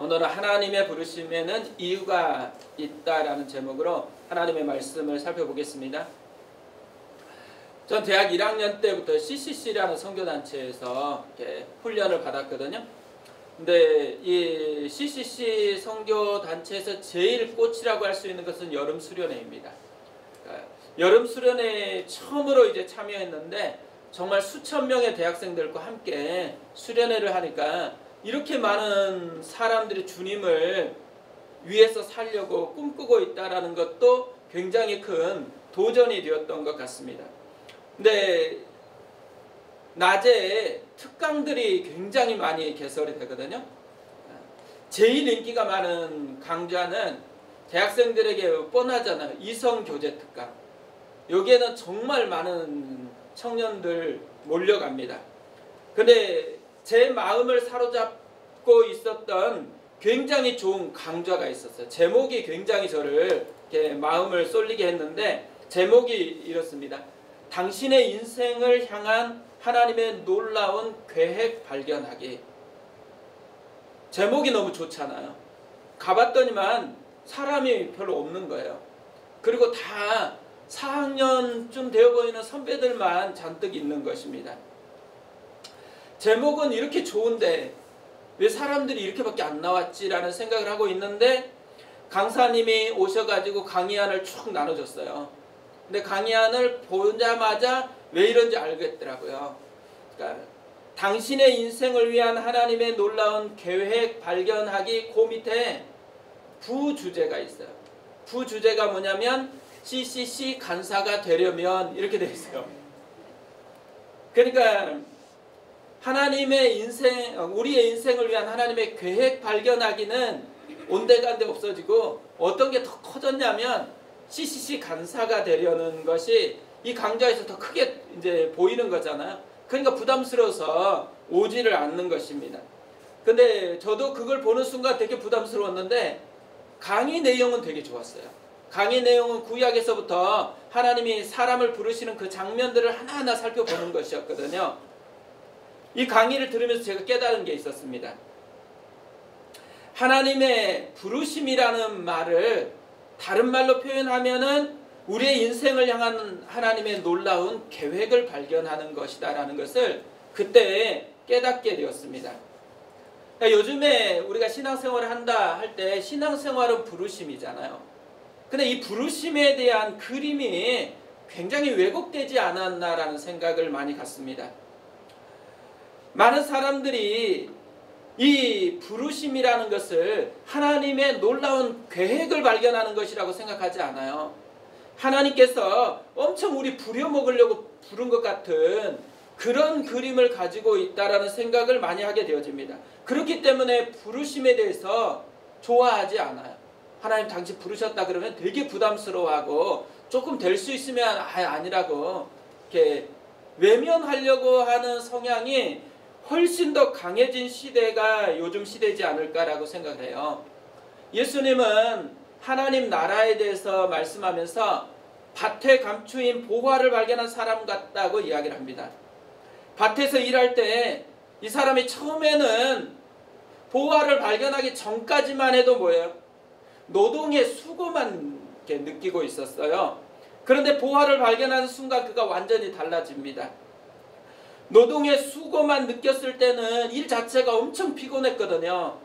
오늘은 하나님의 부르심에는 이유가 있다라는 제목으로 하나님의 말씀을 살펴보겠습니다. 전 대학 1학년 때부터 CCC라는 선교단체에서 이렇게 훈련을 받았거든요. 근데 이 CCC 선교단체에서 제일 꽃이라고 할 수 있는 것은 여름 수련회입니다. 여름 수련회에 처음으로 이제 참여했는데 정말 수천 명의 대학생들과 함께 수련회를 하니까 이렇게 많은 사람들이 주님을 위해서 살려고 꿈꾸고 있다라는 것도 굉장히 큰 도전이 되었던 것 같습니다. 근데 낮에 특강들이 굉장히 많이 개설이 되거든요. 제일 인기가 많은 강좌는 대학생들에게 뻔하잖아요. 이성교제 특강. 여기에는 정말 많은 청년들 몰려갑니다. 근데 제 마음을 사로잡고 있었던 굉장히 좋은 강좌가 있었어요. 제목이 굉장히 저를 이렇게 마음을 쏠리게 했는데 제목이 이렇습니다. 당신의 인생을 향한 하나님의 놀라운 계획 발견하기. 제목이 너무 좋잖아요. 가봤더니만 사람이 별로 없는 거예요. 그리고 다 4학년쯤 되어 보이는 선배들만 잔뜩 있는 것입니다. 제목은 이렇게 좋은데 왜 사람들이 이렇게밖에 안 나왔지라는 생각을 하고 있는데 강사님이 오셔가지고 강의안을 쭉 나눠줬어요. 근데 강의안을 보자마자 왜 이런지 알겠더라고요. 그러니까 당신의 인생을 위한 하나님의 놀라운 계획 발견하기, 그 밑에 부주제가 있어요. 부주제가 뭐냐면 CCC 간사가 되려면 이렇게 되어 있어요. 그러니까 하나님의 인생, 우리의 인생을 위한 하나님의 계획 발견하기는 온데간데 없어지고 어떤 게 더 커졌냐면 CCC 간사가 되려는 것이 이 강좌에서 더 크게 이제 보이는 거잖아요. 그러니까 부담스러워서 오지를 않는 것입니다. 근데 저도 그걸 보는 순간 되게 부담스러웠는데 강의 내용은 되게 좋았어요. 강의 내용은 구약에서부터 하나님이 사람을 부르시는 그 장면들을 하나하나 살펴보는 것이었거든요. 이 강의를 들으면서 제가 깨달은 게 있었습니다. 하나님의 부르심이라는 말을 다른 말로 표현하면은 우리의 인생을 향한 하나님의 놀라운 계획을 발견하는 것이다라는 것을 그때 깨닫게 되었습니다. 그러니까 요즘에 우리가 신앙생활을 한다 할 때 신앙생활은 부르심이잖아요. 근데 이 부르심에 대한 그림이 굉장히 왜곡되지 않았나라는 생각을 많이 갖습니다. 많은 사람들이 이 부르심이라는 것을 하나님의 놀라운 계획을 발견하는 것이라고 생각하지 않아요. 하나님께서 엄청 우리 부려먹으려고 부른 것 같은 그런 그림을 가지고 있다라는 생각을 많이 하게 되어집니다. 그렇기 때문에 부르심에 대해서 좋아하지 않아요. 하나님 당신 부르셨다 그러면 되게 부담스러워하고 조금 될 수 있으면 아니라고 이렇게 외면하려고 하는 성향이 훨씬 더 강해진 시대가 요즘 시대지 않을까라고 생각을 해요. 예수님은 하나님 나라에 대해서 말씀하면서 밭에 감추인 보화를 발견한 사람 같다고 이야기를 합니다. 밭에서 일할 때 이 사람이 처음에는 보화를 발견하기 전까지만 해도 뭐예요? 노동의 수고만 이렇게 느끼고 있었어요. 그런데 보화를 발견하는 순간 그가 완전히 달라집니다. 노동의 수고만 느꼈을 때는 일 자체가 엄청 피곤했거든요.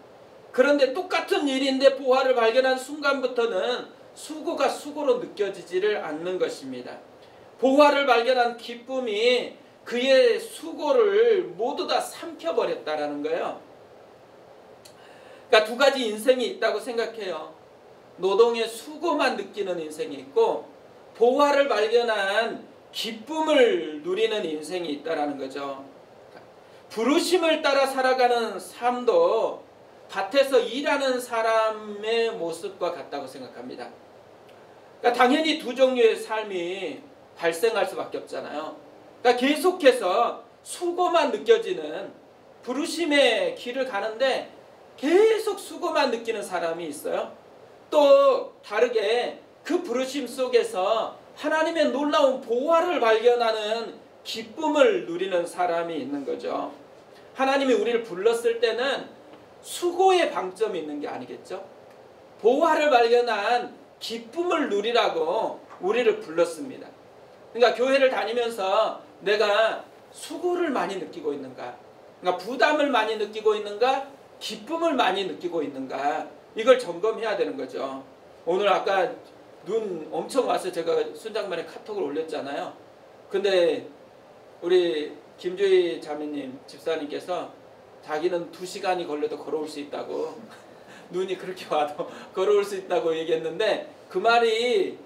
그런데 똑같은 일인데 보화를 발견한 순간부터는 수고가 수고로 느껴지지를 않는 것입니다. 보화를 발견한 기쁨이 그의 수고를 모두 다 삼켜버렸다라는 거예요. 그러니까 두 가지 인생이 있다고 생각해요. 노동의 수고만 느끼는 인생이 있고 보화를 발견한 기쁨을 누리는 인생이 있다라는 거죠. 부르심을 따라 살아가는 삶도 밭에서 일하는 사람의 모습과 같다고 생각합니다. 그러니까 당연히 두 종류의 삶이 발생할 수밖에 없잖아요. 그러니까 계속해서 수고만 느껴지는 부르심의 길을 가는데 계속 수고만 느끼는 사람이 있어요. 또 다르게 그 부르심 속에서 하나님의 놀라운 보화를 발견하는 기쁨을 누리는 사람이 있는 거죠. 하나님이 우리를 불렀을 때는 수고의 방점이 있는 게 아니겠죠? 보화를 발견한 기쁨을 누리라고 우리를 불렀습니다. 그러니까 교회를 다니면서 내가 수고를 많이 느끼고 있는가? 그러니까 부담을 많이 느끼고 있는가? 기쁨을 많이 느끼고 있는가? 이걸 점검해야 되는 거죠. 오늘 아까 눈 엄청 와서 제가 순장만에 카톡을 올렸잖아요. 근데 우리 김주희 자매님 집사님께서 자기는 2시간이 걸려도 걸어올 수 있다고 눈이 그렇게 와도 걸어올 수 있다고 얘기했는데 그 말이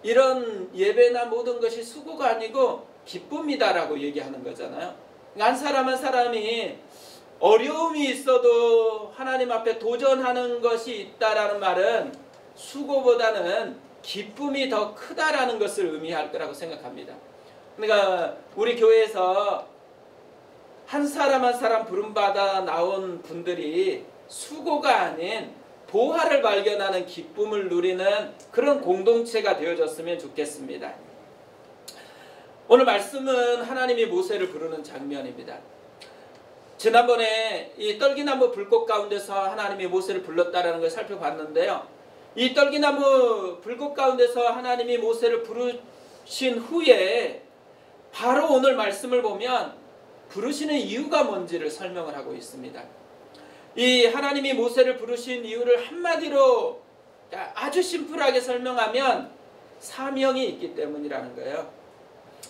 이런 예배나 모든 것이 수고가 아니고 기쁨이다라고 얘기하는 거잖아요. 한 사람 한 사람이 어려움이 있어도 하나님 앞에 도전하는 것이 있다라는 말은 수고보다는 기쁨이 더 크다라는 것을 의미할 거라고 생각합니다. 그러니까 우리 교회에서 한 사람 한 사람 부름받아 나온 분들이 수고가 아닌 보화를 발견하는 기쁨을 누리는 그런 공동체가 되어졌으면 좋겠습니다. 오늘 말씀은 하나님이 모세를 부르는 장면입니다. 지난번에 이 떨기나무 불꽃 가운데서 하나님이 모세를 불렀다라는 걸 살펴봤는데요. 이 떨기나무 불꽃 가운데서 하나님이 모세를 부르신 후에 바로 오늘 말씀을 보면 부르시는 이유가 뭔지를 설명을 하고 있습니다. 이 하나님이 모세를 부르신 이유를 한마디로 아주 심플하게 설명하면 사명이 있기 때문이라는 거예요.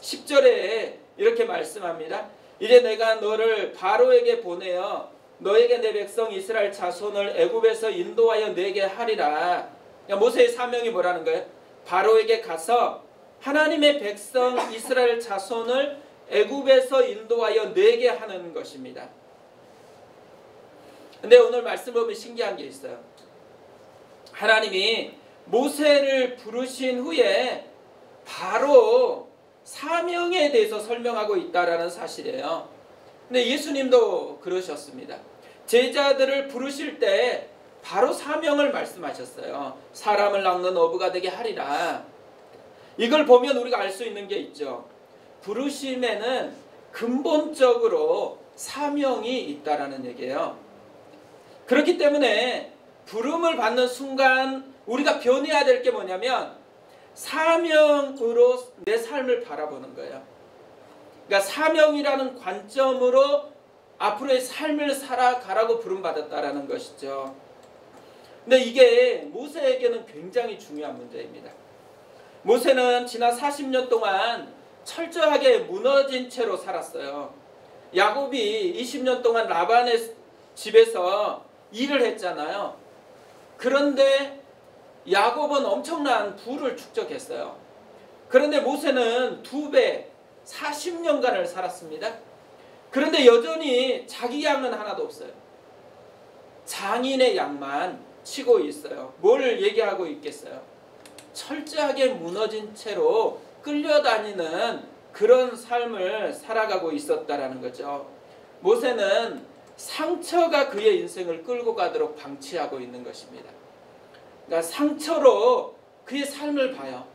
10절에 이렇게 말씀합니다. 이제 내가 너를 바로에게 보내어 너에게 내 백성 이스라엘 자손을 애굽에서 인도하여 내게 하리라. 모세의 사명이 뭐라는 거예요? 바로에게 가서 하나님의 백성 이스라엘 자손을 애굽에서 인도하여 내게 하는 것입니다. 근데 오늘 말씀 보면 신기한 게 있어요. 하나님이 모세를 부르신 후에 바로 사명에 대해서 설명하고 있다라는 사실이에요. 근데 예수님도 그러셨습니다. 제자들을 부르실 때 바로 사명을 말씀하셨어요. 사람을 낚는 어부가 되게 하리라. 이걸 보면 우리가 알 수 있는 게 있죠. 부르심에는 근본적으로 사명이 있다라는 얘기예요. 그렇기 때문에 부름을 받는 순간 우리가 변해야 될 게 뭐냐면 사명으로 내 삶을 바라보는 거예요. 그러니까 사명이라는 관점으로 앞으로의 삶을 살아가라고 부름받았다라는 것이죠. 근데 이게 모세에게는 굉장히 중요한 문제입니다. 모세는 지난 40년 동안 철저하게 무너진 채로 살았어요. 야곱이 20년 동안 라반의 집에서 일을 했잖아요. 그런데 야곱은 엄청난 부를 축적했어요. 그런데 모세는 2배 40년간을 살았습니다. 그런데 여전히 자기 양은 하나도 없어요. 장인의 양만 치고 있어요. 뭘 얘기하고 있겠어요? 철저하게 무너진 채로 끌려다니는 그런 삶을 살아가고 있었다라는 거죠. 모세는 상처가 그의 인생을 끌고 가도록 방치하고 있는 것입니다. 그러니까 상처로 그의 삶을 봐요.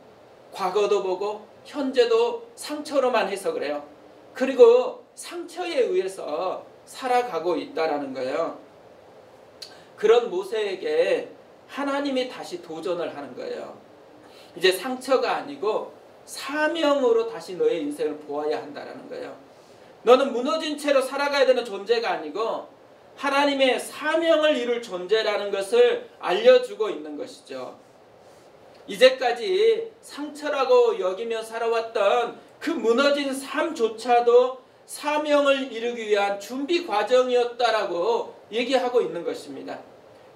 과거도 보고 현재도 상처로만 해석을 해요. 그리고 상처에 의해서 살아가고 있다라는 거예요. 그런 모세에게 하나님이 다시 도전을 하는 거예요. 이제 상처가 아니고 사명으로 다시 너의 인생을 보아야 한다라는 거예요. 너는 무너진 채로 살아가야 되는 존재가 아니고 하나님의 사명을 이룰 존재라는 것을 알려주고 있는 것이죠. 이제까지 상처라고 여기며 살아왔던 그 무너진 삶조차도 사명을 이루기 위한 준비 과정이었다라고 얘기하고 있는 것입니다.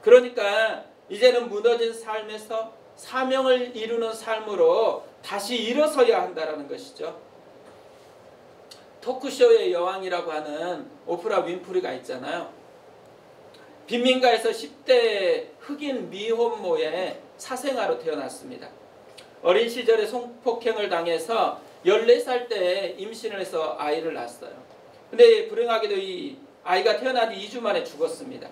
그러니까 이제는 무너진 삶에서 사명을 이루는 삶으로 다시 일어서야 한다라는 것이죠. 토크쇼의 여왕이라고 하는 오프라 윈프리가 있잖아요. 빈민가에서 10대 흑인 미혼모의 사생아로 태어났습니다. 어린 시절에 성폭행을 당해서 14살 때 임신을 해서 아이를 낳았어요. 근데 불행하게도 이 아이가 태어난 뒤 2주 만에 죽었습니다.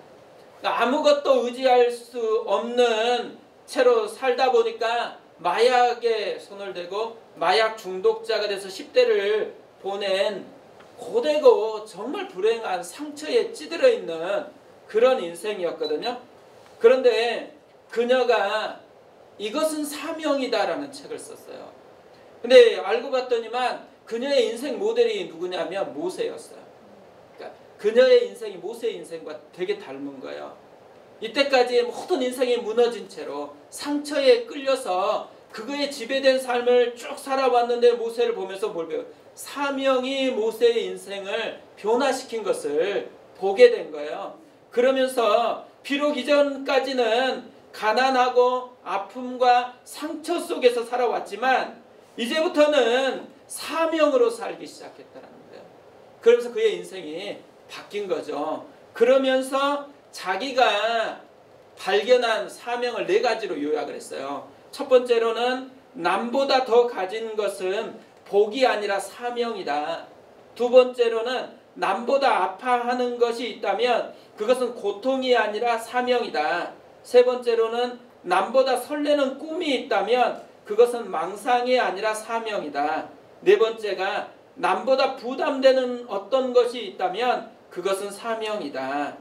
그러니까 아무것도 의지할 수 없는 채로 살다 보니까 마약에 손을 대고 마약 중독자가 돼서 10대를 보낸 고되고 정말 불행한 상처에 찌들어 있는 그런 인생이었거든요. 그런데 그녀가 이것은 사명이다라는 책을 썼어요. 근데 알고 봤더니만 그녀의 인생 모델이 누구냐면 모세였어요. 그러니까 그녀의 인생이 모세의 인생과 되게 닮은 거예요. 이때까지 모든 인생이 무너진 채로 상처에 끌려서 그거에 지배된 삶을 쭉 살아왔는데 모세를 보면서 뭘 배워요? 사명이 모세의 인생을 변화시킨 것을 보게 된 거예요. 그러면서 비록 이전까지는 가난하고 아픔과 상처 속에서 살아왔지만 이제부터는 사명으로 살기 시작했다는 거예요. 그러면서 그의 인생이 바뀐 거죠. 그러면서 자기가 발견한 사명을 4가지로 요약을 했어요. 첫 번째로는 남보다 더 가진 것은 복이 아니라 사명이다. 두 번째로는 남보다 아파하는 것이 있다면 그것은 고통이 아니라 사명이다. 세 번째로는 남보다 설레는 꿈이 있다면 그것은 망상이 아니라 사명이다. 네 번째가 남보다 부담되는 어떤 것이 있다면 그것은 사명이다.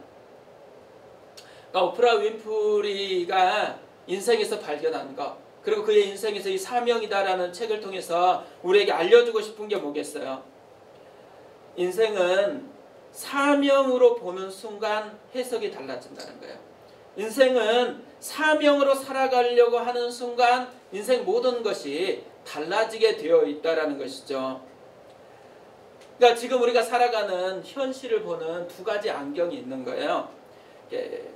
그러니까 오프라 윈프리가 인생에서 발견한 것, 그리고 그의 인생에서 이 사명이다라는 책을 통해서 우리에게 알려주고 싶은 게 뭐겠어요? 인생은 사명으로 보는 순간 해석이 달라진다는 거예요. 인생은 사명으로 살아가려고 하는 순간 인생 모든 것이 달라지게 되어 있다는 것이죠. 그러니까 지금 우리가 살아가는 현실을 보는 2가지 안경이 있는 거예요.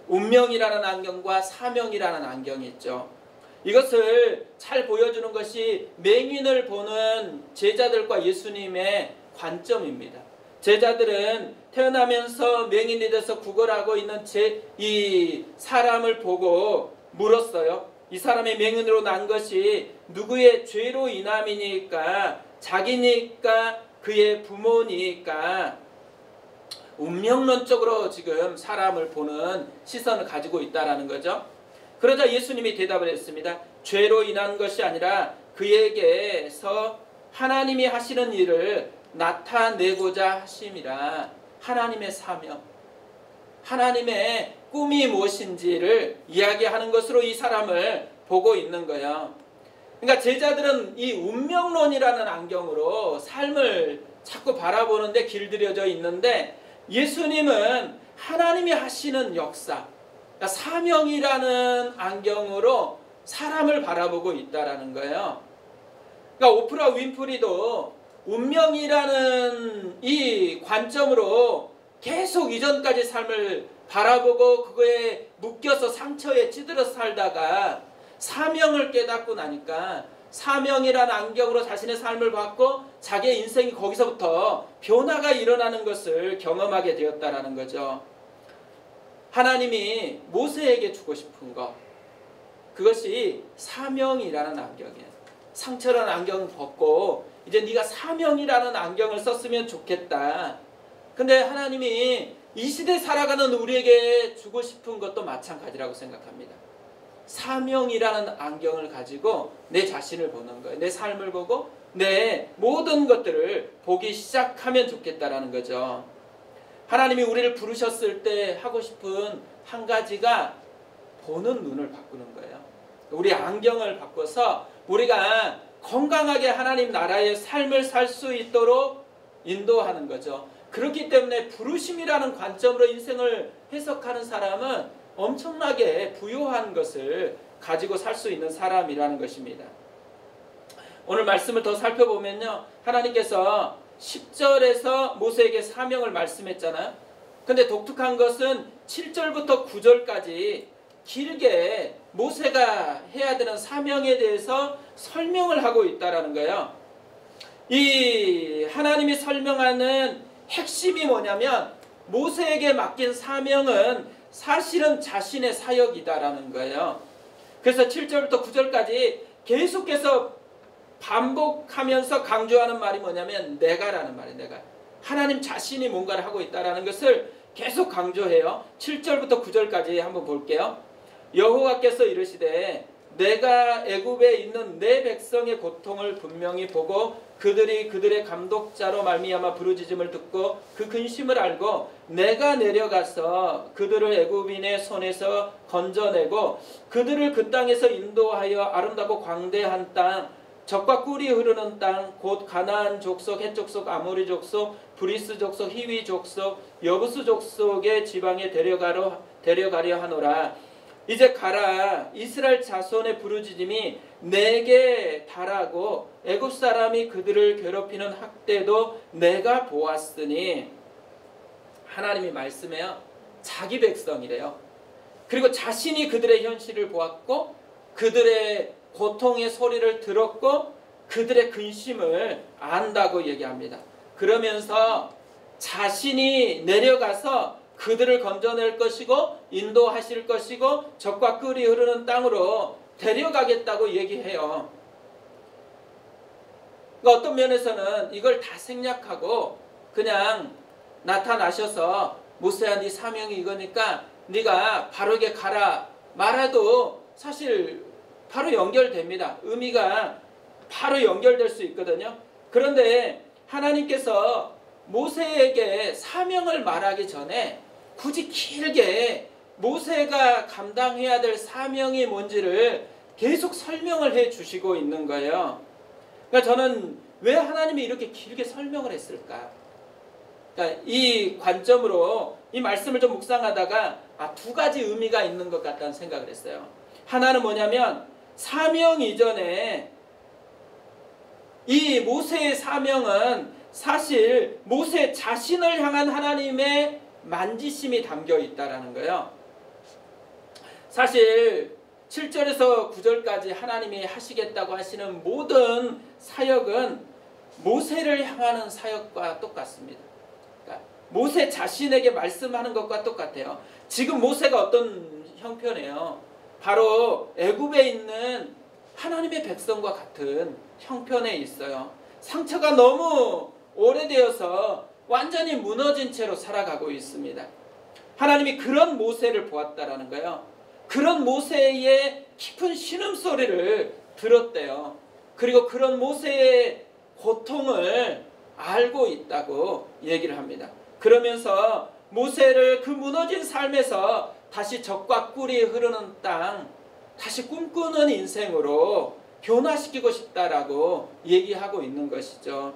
운명이라는 안경과 사명이라는 안경이 있죠. 이것을 잘 보여주는 것이 맹인을 보는 제자들과 예수님의 관점입니다. 제자들은 태어나면서 맹인이 돼서 구걸하고 있는 이 사람을 보고 물었어요. 이 사람이 맹인으로 난 것이 누구의 죄로 인함이니까? 자기니까? 그의 부모니까? 운명론적으로 지금 사람을 보는 시선을 가지고 있다는 거죠. 그러자 예수님이 대답을 했습니다. 죄로 인한 것이 아니라 그에게서 하나님이 하시는 일을 나타내고자 하심이라. 하나님의 사명, 하나님의 꿈이 무엇인지를 이야기하는 것으로 이 사람을 보고 있는 거예요. 그러니까 제자들은 이 운명론이라는 안경으로 삶을 자꾸 바라보는데 길들여져 있는데 예수님은 하나님이 하시는 역사, 그러니까 사명이라는 안경으로 사람을 바라보고 있다라는 거예요. 그러니까 오프라 윈프리도 운명이라는 이 관점으로 계속 이전까지 삶을 바라보고 그거에 묶여서 상처에 찌들어 살다가 사명을 깨닫고 나니까 사명이라는 안경으로 자신의 삶을 받고 자기의 인생이 거기서부터 변화가 일어나는 것을 경험하게 되었다라는 거죠. 하나님이 모세에게 주고 싶은 것, 그것이 사명이라는 안경이에요. 상처라는 안경을 벗고 이제 네가 사명이라는 안경을 썼으면 좋겠다. 근데 하나님이 이 시대에 살아가는 우리에게 주고 싶은 것도 마찬가지라고 생각합니다. 사명이라는 안경을 가지고 내 자신을 보는 거예요. 내 삶을 보고 내 모든 것들을 보기 시작하면 좋겠다라는 거죠. 하나님이 우리를 부르셨을 때 하고 싶은 한 가지가 보는 눈을 바꾸는 거예요. 우리 안경을 바꿔서 우리가 건강하게 하나님 나라의 삶을 살 수 있도록 인도하는 거죠. 그렇기 때문에 부르심이라는 관점으로 인생을 해석하는 사람은 엄청나게 부요한 것을 가지고 살 수 있는 사람이라는 것입니다. 오늘 말씀을 더 살펴보면요, 하나님께서 10절에서 모세에게 사명을 말씀했잖아요. 근데 독특한 것은 7절부터 9절까지 길게 모세가 해야 되는 사명에 대해서 설명을 하고 있다는 거예요. 이 하나님이 설명하는 핵심이 뭐냐면 모세에게 맡긴 사명은 사실은 자신의 사역이다라는 거예요. 그래서 7절부터 9절까지 계속해서 반복하면서 강조하는 말이 뭐냐면 내가라는 말이에요. 내가. 하나님 자신이 뭔가를 하고 있다는 것을 계속 강조해요. 7절부터 9절까지 한번 볼게요. 여호와께서 이르시되 내가 애굽에 있는 내 백성의 고통을 분명히 보고 그들이 그들의 감독자로 말미암아 부르짖음을 듣고 그 근심을 알고 내가 내려가서 그들을 애굽인의 손에서 건져내고 그들을 그 땅에서 인도하여 아름답고 광대한 땅 젖과 꿀이 흐르는 땅 곧 가나안 족속, 헷 족속, 아모리 족속, 브리스 족속, 히위 족속, 여부스 족속의 지방에 데려가려 하노라. 이제 가라. 이스라엘 자손의 부르짖음이 내게 달하고 애굽 사람이 그들을 괴롭히는 학대도 내가 보았으니. 하나님이 말씀해요. 자기 백성이래요. 그리고 자신이 그들의 현실을 보았고 그들의 고통의 소리를 들었고 그들의 근심을 안다고 얘기합니다. 그러면서 자신이 내려가서 그들을 건져낼 것이고 인도하실 것이고 젖과 꿀이 흐르는 땅으로 데려가겠다고 얘기해요. 그러니까 어떤 면에서는 이걸 다 생략하고 그냥 나타나셔서 모세야 네 사명이 이거니까 네가 바로게 가라 말해도 사실 바로 연결됩니다. 의미가 바로 연결될 수 있거든요. 그런데 하나님께서 모세에게 사명을 말하기 전에 굳이 길게 모세가 감당해야 될 사명이 뭔지를 계속 설명을 해 주시고 있는 거예요. 그러니까 저는 왜 하나님이 이렇게 길게 설명을 했을까? 그러니까 이 관점으로 이 말씀을 좀 묵상하다가 두 가지 의미가 있는 것 같다는 생각을 했어요. 하나는 뭐냐면 사명 이전에 이 모세의 사명은 사실 모세 자신을 향한 하나님의 만지심이 담겨 있다라는 거예요. 사실 7절에서 9절까지 하나님이 하시겠다고 하시는 모든 사역은 모세를 향하는 사역과 똑같습니다. 그러니까 모세 자신에게 말씀하는 것과 똑같아요. 지금 모세가 어떤 형편이에요? 바로 애굽에 있는 하나님의 백성과 같은 형편에 있어요. 상처가 너무 오래되어서 완전히 무너진 채로 살아가고 있습니다. 하나님이 그런 모세를 보았다라는 거예요. 그런 모세의 깊은 신음소리를 들었대요. 그리고 그런 모세의 고통을 알고 있다고 얘기를 합니다. 그러면서 모세를 그 무너진 삶에서 다시 젖과 꿀이 흐르는 땅, 다시 꿈꾸는 인생으로 변화시키고 싶다라고 얘기하고 있는 것이죠.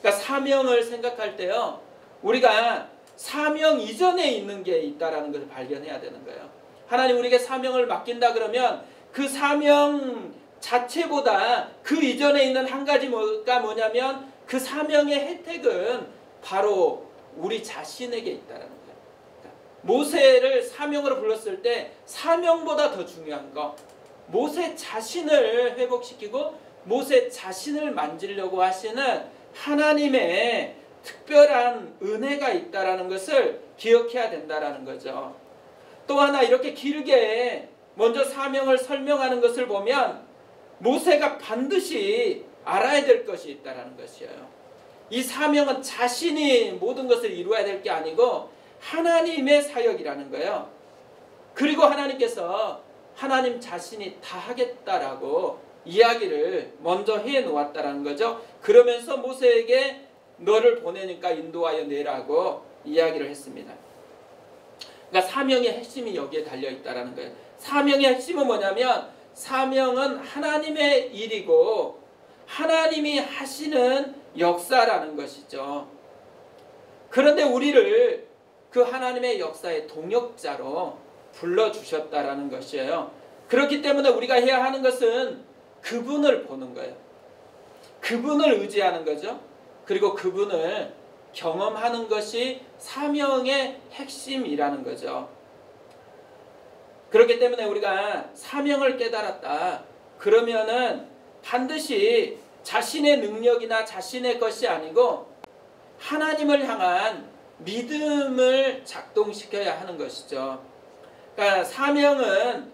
그러니까 사명을 생각할 때요, 우리가 사명 이전에 있는 게 있다라는 것을 발견해야 되는 거예요. 하나님 우리에게 사명을 맡긴다 그러면 그 사명 자체보다 그 이전에 있는 한 가지가 뭐냐면 그 사명의 혜택은 바로 우리 자신에게 있다라는 거예요. 모세를 사명으로 불렀을 때 사명보다 더 중요한 거, 모세 자신을 회복시키고 모세 자신을 만지려고 하시는 하나님의 특별한 은혜가 있다라는 것을 기억해야 된다라는 거죠. 또 하나 이렇게 길게 먼저 사명을 설명하는 것을 보면 모세가 반드시 알아야 될 것이 있다라는 것이에요. 이 사명은 자신이 모든 것을 이루어야 될 게 아니고 하나님의 사역이라는 거예요. 그리고 하나님께서 하나님 자신이 다 하겠다라고 이야기를 먼저 해놓았다라는 거죠. 그러면서 모세에게 너를 보내니까 인도하여 내라고 이야기를 했습니다. 그러니까 사명의 핵심이 여기에 달려있다라는 거예요. 사명의 핵심은 뭐냐면 사명은 하나님의 일이고 하나님이 하시는 역사라는 것이죠. 그런데 우리를 그 하나님의 역사의 동역자로 불러주셨다라는 것이에요. 그렇기 때문에 우리가 해야 하는 것은 그분을 보는 거예요. 그분을 의지하는 거죠. 그리고 그분을 경험하는 것이 사명의 핵심이라는 거죠. 그렇기 때문에 우리가 사명을 깨달았다 그러면은 반드시 자신의 능력이나 자신의 것이 아니고 하나님을 향한 믿음을 작동시켜야 하는 것이죠. 그러니까 사명은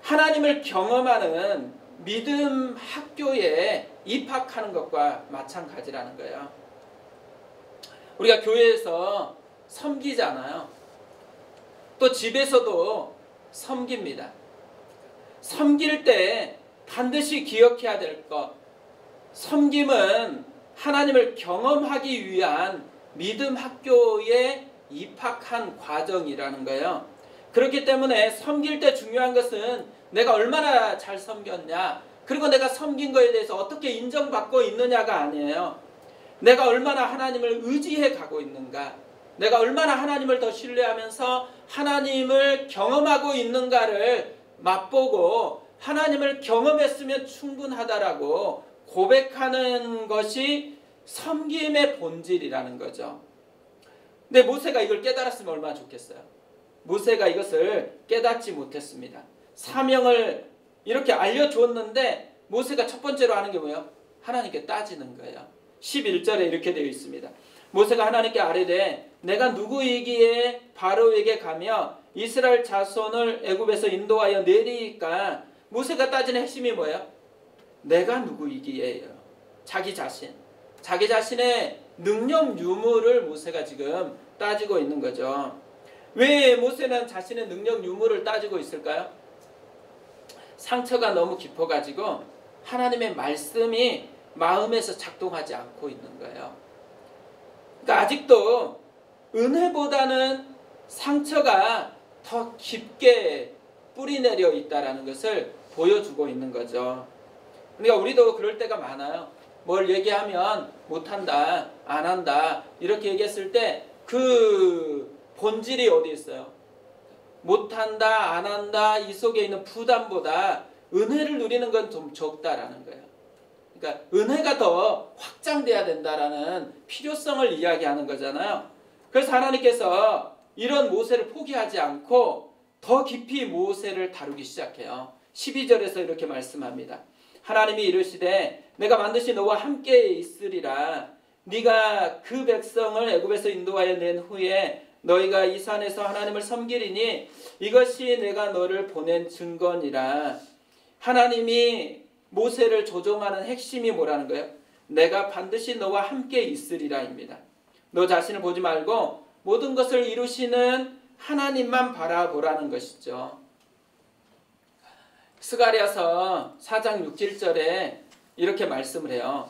하나님을 경험하는 믿음 학교에 입학하는 것과 마찬가지라는 거예요. 우리가 교회에서 섬기잖아요. 또 집에서도 섬깁니다. 섬길 때 반드시 기억해야 될 것. 섬김은 하나님을 경험하기 위한 믿음 학교에 입학한 과정이라는 거예요. 그렇기 때문에 섬길 때 중요한 것은 내가 얼마나 잘 섬겼냐, 그리고 내가 섬긴 거에 대해서 어떻게 인정받고 있느냐가 아니에요. 내가 얼마나 하나님을 의지해 가고 있는가, 내가 얼마나 하나님을 더 신뢰하면서 하나님을 경험하고 있는가를 맛보고 하나님을 경험했으면 충분하다라고 고백하는 것이 섬김의 본질이라는 거죠. 근데 모세가 이걸 깨달았으면 얼마나 좋겠어요. 모세가 이것을 깨닫지 못했습니다. 사명을 이렇게 알려주었는데 모세가 첫 번째로 하는 게 뭐예요? 하나님께 따지는 거예요. 11절에 이렇게 되어 있습니다. 모세가 하나님께 아뢰되 내가 누구이기에 바로에게 가며 이스라엘 자손을 애굽에서 인도하여 내리니까. 모세가 따지는 핵심이 뭐예요? 내가 누구이기에요. 자기 자신, 자기 자신의 능력 유무를 모세가 지금 따지고 있는 거죠. 왜 모세는 자신의 능력 유무를 따지고 있을까요? 상처가 너무 깊어가지고 하나님의 말씀이 마음에서 작동하지 않고 있는 거예요. 그러니까 아직도 은혜보다는 상처가 더 깊게 뿌리내려 있다는 것을 보여주고 있는 거죠. 그러니까 우리도 그럴 때가 많아요. 뭘 얘기하면 못한다, 안 한다 이렇게 얘기했을 때 그 본질이 어디 있어요? 못한다, 안 한다 이 속에 있는 부담보다 은혜를 누리는 건 좀 적다라는 거예요. 그러니까 은혜가 더 확장돼야 된다라는 필요성을 이야기하는 거잖아요. 그래서 하나님께서 이런 모세를 포기하지 않고 더 깊이 모세를 다루기 시작해요. 12절에서 이렇게 말씀합니다. 하나님이 이르시되 내가 반드시 너와 함께 있으리라. 네가 그 백성을 애굽에서 인도하여 낸 후에 너희가 이 산에서 하나님을 섬기리니 이것이 내가 너를 보낸 증거니라. 하나님이 모세를 조종하는 핵심이 뭐라는 거예요? 내가 반드시 너와 함께 있으리라입니다. 너 자신을 보지 말고 모든 것을 이루시는 하나님만 바라보라는 것이죠. 스가랴서 4장 6, 7절에 이렇게 말씀을 해요.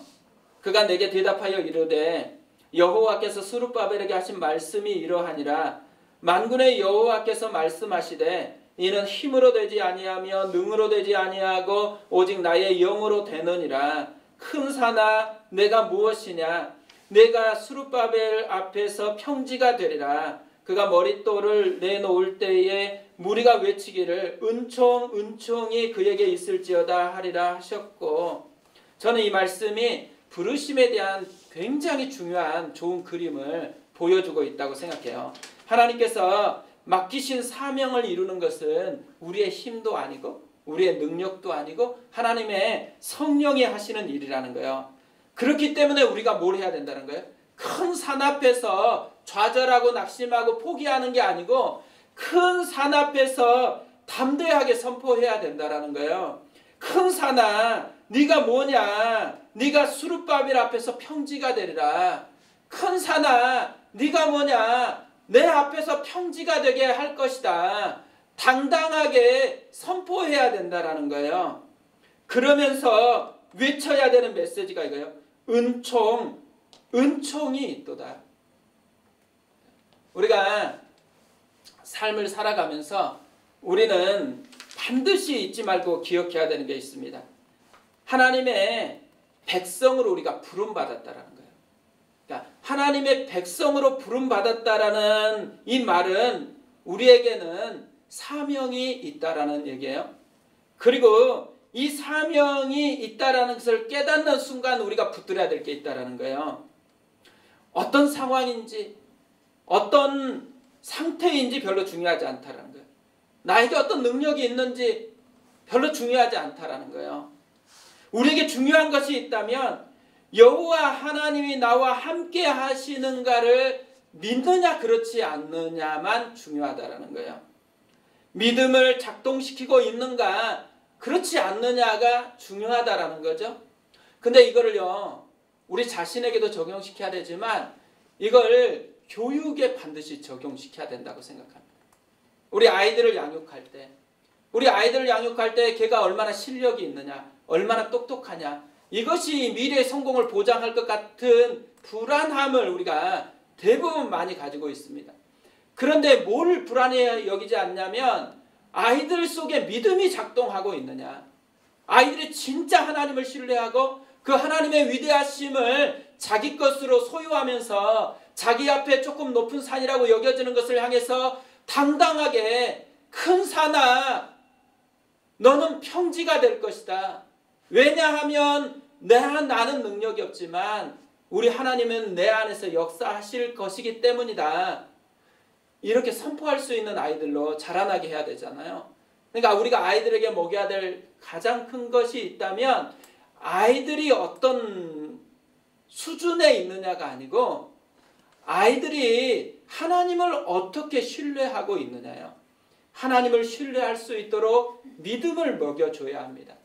그가 내게 대답하여 이르되 여호와께서 스룹바벨에게 하신 말씀이 이러하니라. 만군의 여호와께서 말씀하시되 이는 힘으로 되지 아니하며 능으로 되지 아니하고 오직 나의 영으로 되느니라. 큰 산아 내가 무엇이냐? 내가 스룹바벨 앞에서 평지가 되리라. 그가 머릿돌을 내놓을 때에 무리가 외치기를 은총 은총이 그에게 있을지어다 하리라 하셨고, 저는 이 말씀이 부르심에 대한 굉장히 중요한 좋은 그림을 보여주고 있다고 생각해요. 하나님께서 맡기신 사명을 이루는 것은 우리의 힘도 아니고 우리의 능력도 아니고 하나님의 성령이 하시는 일이라는 거예요. 그렇기 때문에 우리가 뭘 해야 된다는 거예요? 큰 산 앞에서 좌절하고 낙심하고 포기하는 게 아니고 큰 산 앞에서 담대하게 선포해야 된다는 거예요. 큰 산아 네가 뭐냐? 네가 스룹바벨 앞에서 평지가 되리라. 큰 산아 네가 뭐냐? 내 앞에서 평지가 되게 할 것이다. 당당하게 선포해야 된다는 거예요. 그러면서 외쳐야 되는 메시지가 이거예요. 은총이 있도다. 우리가 삶을 살아가면서 우리는 반드시 잊지 말고 기억해야 되는 게 있습니다. 하나님의 백성으로 우리가 부름받았다라는 거예요. 그러니까 하나님의 백성으로 부름받았다라는 이 말은 우리에게는 사명이 있다라는 얘기예요. 그리고 이 사명이 있다라는 것을 깨닫는 순간 우리가 붙들어야 될 게 있다라는 거예요. 어떤 상황인지 어떤 상태인지 별로 중요하지 않다라는 거예요. 나에게 어떤 능력이 있는지 별로 중요하지 않다라는 거예요. 우리에게 중요한 것이 있다면 여호와 하나님이 나와 함께 하시는가를 믿느냐 그렇지 않느냐만 중요하다라는 거예요. 믿음을 작동시키고 있는가 그렇지 않느냐가 중요하다라는 거죠. 근데 이거를요 우리 자신에게도 적용시켜야 되지만 이걸 교육에 반드시 적용시켜야 된다고 생각합니다. 우리 아이들을 양육할 때 우리 아이들을 양육할 때 걔가 얼마나 실력이 있느냐, 얼마나 똑똑하냐, 이것이 미래의 성공을 보장할 것 같은 불안함을 우리가 대부분 많이 가지고 있습니다. 그런데 뭘 불안해 여기지 않냐면 아이들 속에 믿음이 작동하고 있느냐, 아이들이 진짜 하나님을 신뢰하고 그 하나님의 위대하심을 자기 것으로 소유하면서 자기 앞에 조금 높은 산이라고 여겨지는 것을 향해서 당당하게 큰 산아 너는 평지가 될 것이다. 왜냐하면 나는 능력이 없지만 우리 하나님은 내 안에서 역사하실 것이기 때문이다. 이렇게 선포할 수 있는 아이들로 자라나게 해야 되잖아요. 그러니까 우리가 아이들에게 먹여야 될 가장 큰 것이 있다면 아이들이 어떤 수준에 있느냐가 아니고 아이들이 하나님을 어떻게 신뢰하고 있느냐요. 하나님을 신뢰할 수 있도록 믿음을 먹여줘야 합니다.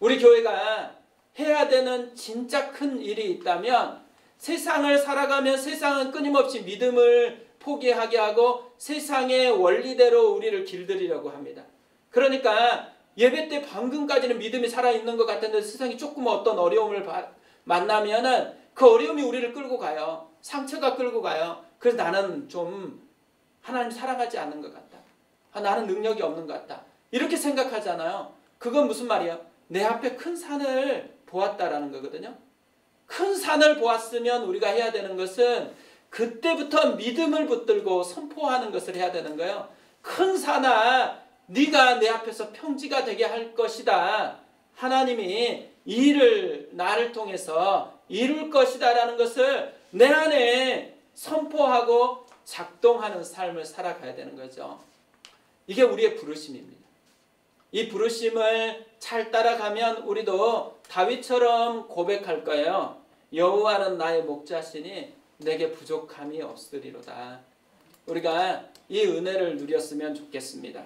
우리 교회가 해야 되는 진짜 큰 일이 있다면 세상을 살아가면 세상은 끊임없이 믿음을 포기하게 하고 세상의 원리대로 우리를 길들이려고 합니다. 그러니까 예배 때 방금까지는 믿음이 살아있는 것 같았는데 세상이 조금 어떤 어려움을 만나면은 그 어려움이 우리를 끌고 가요. 상처가 끌고 가요. 그래서 나는 좀 하나님 사랑하지 않는 것 같다. 나는 능력이 없는 것 같다. 이렇게 생각하잖아요. 그건 무슨 말이에요? 내 앞에 큰 산을 보았다라는 거거든요. 큰 산을 보았으면 우리가 해야 되는 것은 그때부터 믿음을 붙들고 선포하는 것을 해야 되는 거예요. 큰 산아, 네가 내 앞에서 평지가 되게 할 것이다. 하나님이 이 일을 나를 통해서 이룰 것이다 라는 것을 내 안에 선포하고 작동하는 삶을 살아가야 되는 거죠. 이게 우리의 부르심입니다. 이 부르심을 잘 따라가면 우리도 다윗처럼 고백할 거예요. 여호와는 나의 목자시니 내게 부족함이 없으리로다. 우리가 이 은혜를 누렸으면 좋겠습니다.